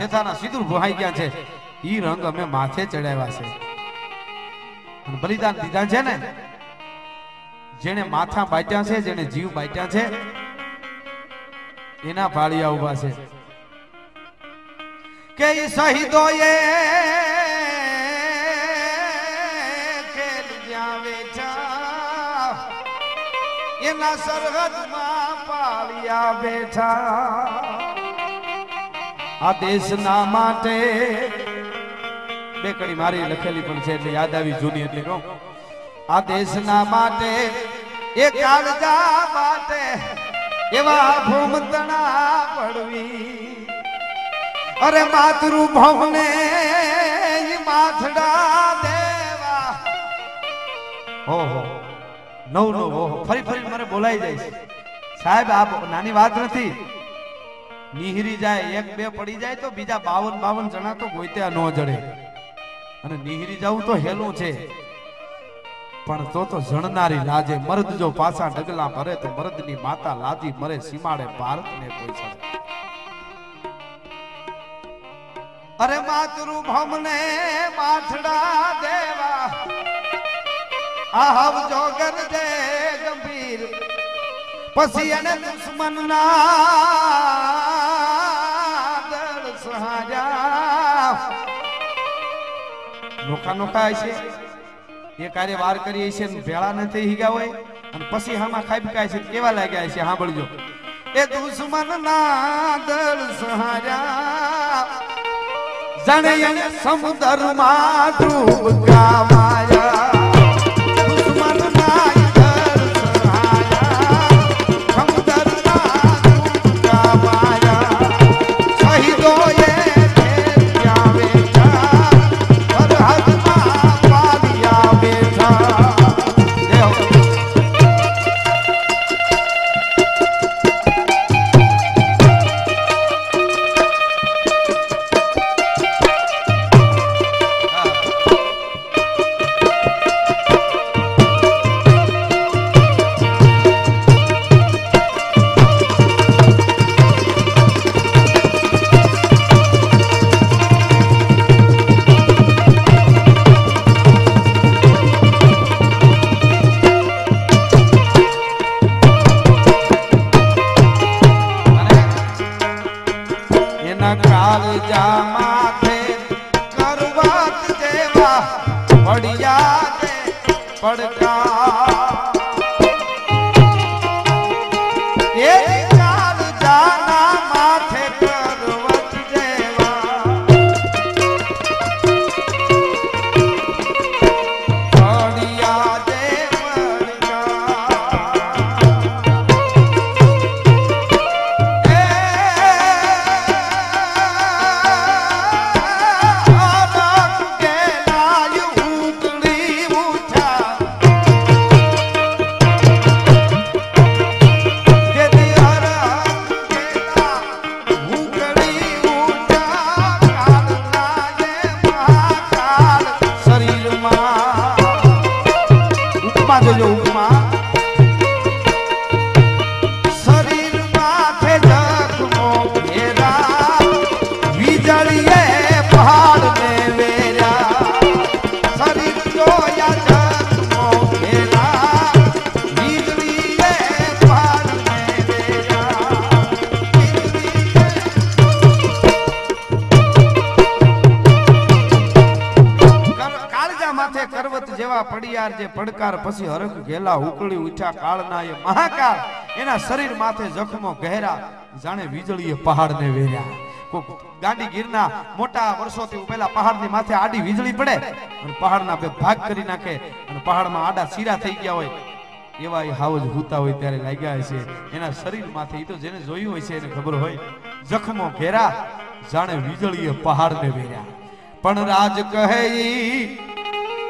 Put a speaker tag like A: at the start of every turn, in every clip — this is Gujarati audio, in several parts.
A: શેથાના સિંદૂર ભોહાઈ ગયા છે ઈ રંગ અમે માથે ચડાવ્યા છે અને બલિદાન દીધા છે ને જેને માથા બાટ્યા છે જેને જીવ બાટ્યા છે એના ભાળિયા ઉભા છે કે ઈ શહીદોએ એના સરહદમાં પાળિયા બેઠા આ દેશના માટે બે કડી મારી લખેલી પણ છે એટલે યાદ આવી જૂની એટલે કહું આ દેશના માટે એ કાળજા માટે એવા ભૂમતણા પડવી અરે માતૃભવને માથડા દેવા ઓહો નવ ઓહો ફરી ફરી મને બોલાઈ જાય છે સાહેબ આ નાની વાત નથી નિહરી જાય એક બે પડી જાય તો બીજા 52 જણા તો ગોઈત્યા ન જડે અને નિહરી જવું તો હેલું છે પણ તો જણનારી લાજે મર્દ જો પાછા ડગલા ભરે તો મર્દની માતા લાજી મરે સીમાડે ભારતને કોઈ સજે અરે માતૃભવને માથડા દેવા આવ જોગર દે ગંભીર પછી એને દુશ્મન ના દળ સહાજા નોખા નોખા છે એ કાર્ય વાર કરીએ છે ભેળા નથી હીગા હોય અને પછી હામાં ખાઈ કાય છે કેવા લાગ્યા છે સાંભળજો એ દુશ્મન ના દળ સહાજા જાણે એને સમુદ્રમાં ડૂબકા માયા પડિયાર જે પડકાર પછી હરખ ગેલા ઉકળી ઉઠ્યા કાળના એ મહાકાળ એના શરીર માથે જખમો ગહેરા જાણે વીજળીએ પહાડને વેર્યા કોક ગાંડી ગીરના મોટા વર્ષોથી ઉભેલા પહાડની માથે આડી વીજળી પડે અને પહાડના બે ભાગ કરી નાખે અને પહાડમાં આડા શીરા થઈ ગયા હોય એવા એ હાવજ હુતા હોય ત્યારે લાગ્યા છે એના શરીર માથે ઈ તો જેને જોયું હોય છે એને ખબર હોય જખમો ઘેરા જાણે વીજળીએ પહાડને વેર્યા પણ રાજ કહે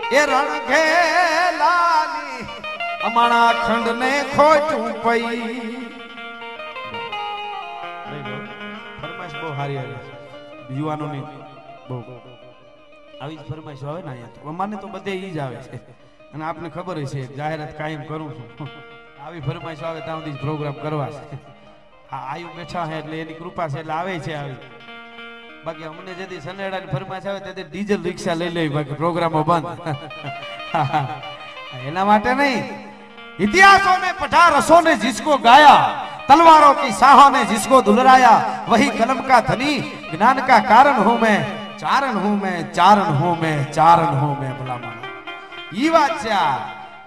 A: એ રણ ઘેલાની અમાણા ખંડ ને ખોટું પઈ ફરમાઈશ બહુ હારી આવે યુવાનોની બહુ આવી ફરમાઈશ આવે ને અહીંયા તો અમાને તો બધે ઈ જ આવે છે અને આપને ખબર છે જાહેરાત કાયમ કરું છું આવી ફરમાઈશ આવે ત્યાં સુધી પ્રોગ્રામ કરવા છે આ આયુ બેઠા છે એટલે એની કૃપા છે એટલે આવે છે આવી બાકી અમને જેથી સનેડાની ફરમાશ આવે તેથી ડીઝલ રિક્ષા લઈ લેવી, બાકી પ્રોગ્રામો બંધ. એના માટે નહીં. इतिहासों में पढ़ा, रसों ने जिसको गाया, तलवारों की साहों ने जिसको दुलराया, वही कलम का धनी, ज्ञान का कारण हूं मैं, चारण हूं मैं, चारण हूं मैं, चारण हूं मैं. भला मानो ઈ વાત છે.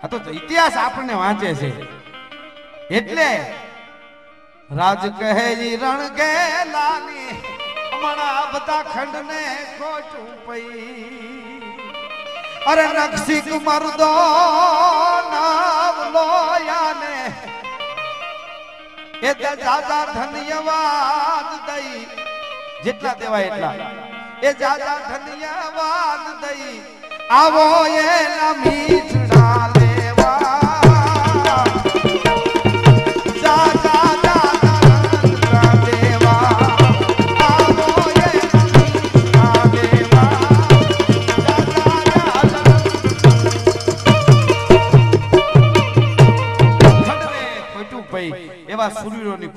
A: આ તો ઇતિહાસ આપણને વાંચે છે. એટલે રાજ કહે ઈ રણ ગેલાની હમણાં બધા ખંડને ખોટું પઈ. અરે નકશી મરદો નામ લોયાને એ દાદા ધન્યવાદ દઈ, જેટલા દેવાય એટલા એ દાદા ધન્યવાદ દઈ. આવો એના મીઠડા લેવા દાદા દાદા દેવા. આવો એના મીઠડા લેવા એવા સૂર્યોની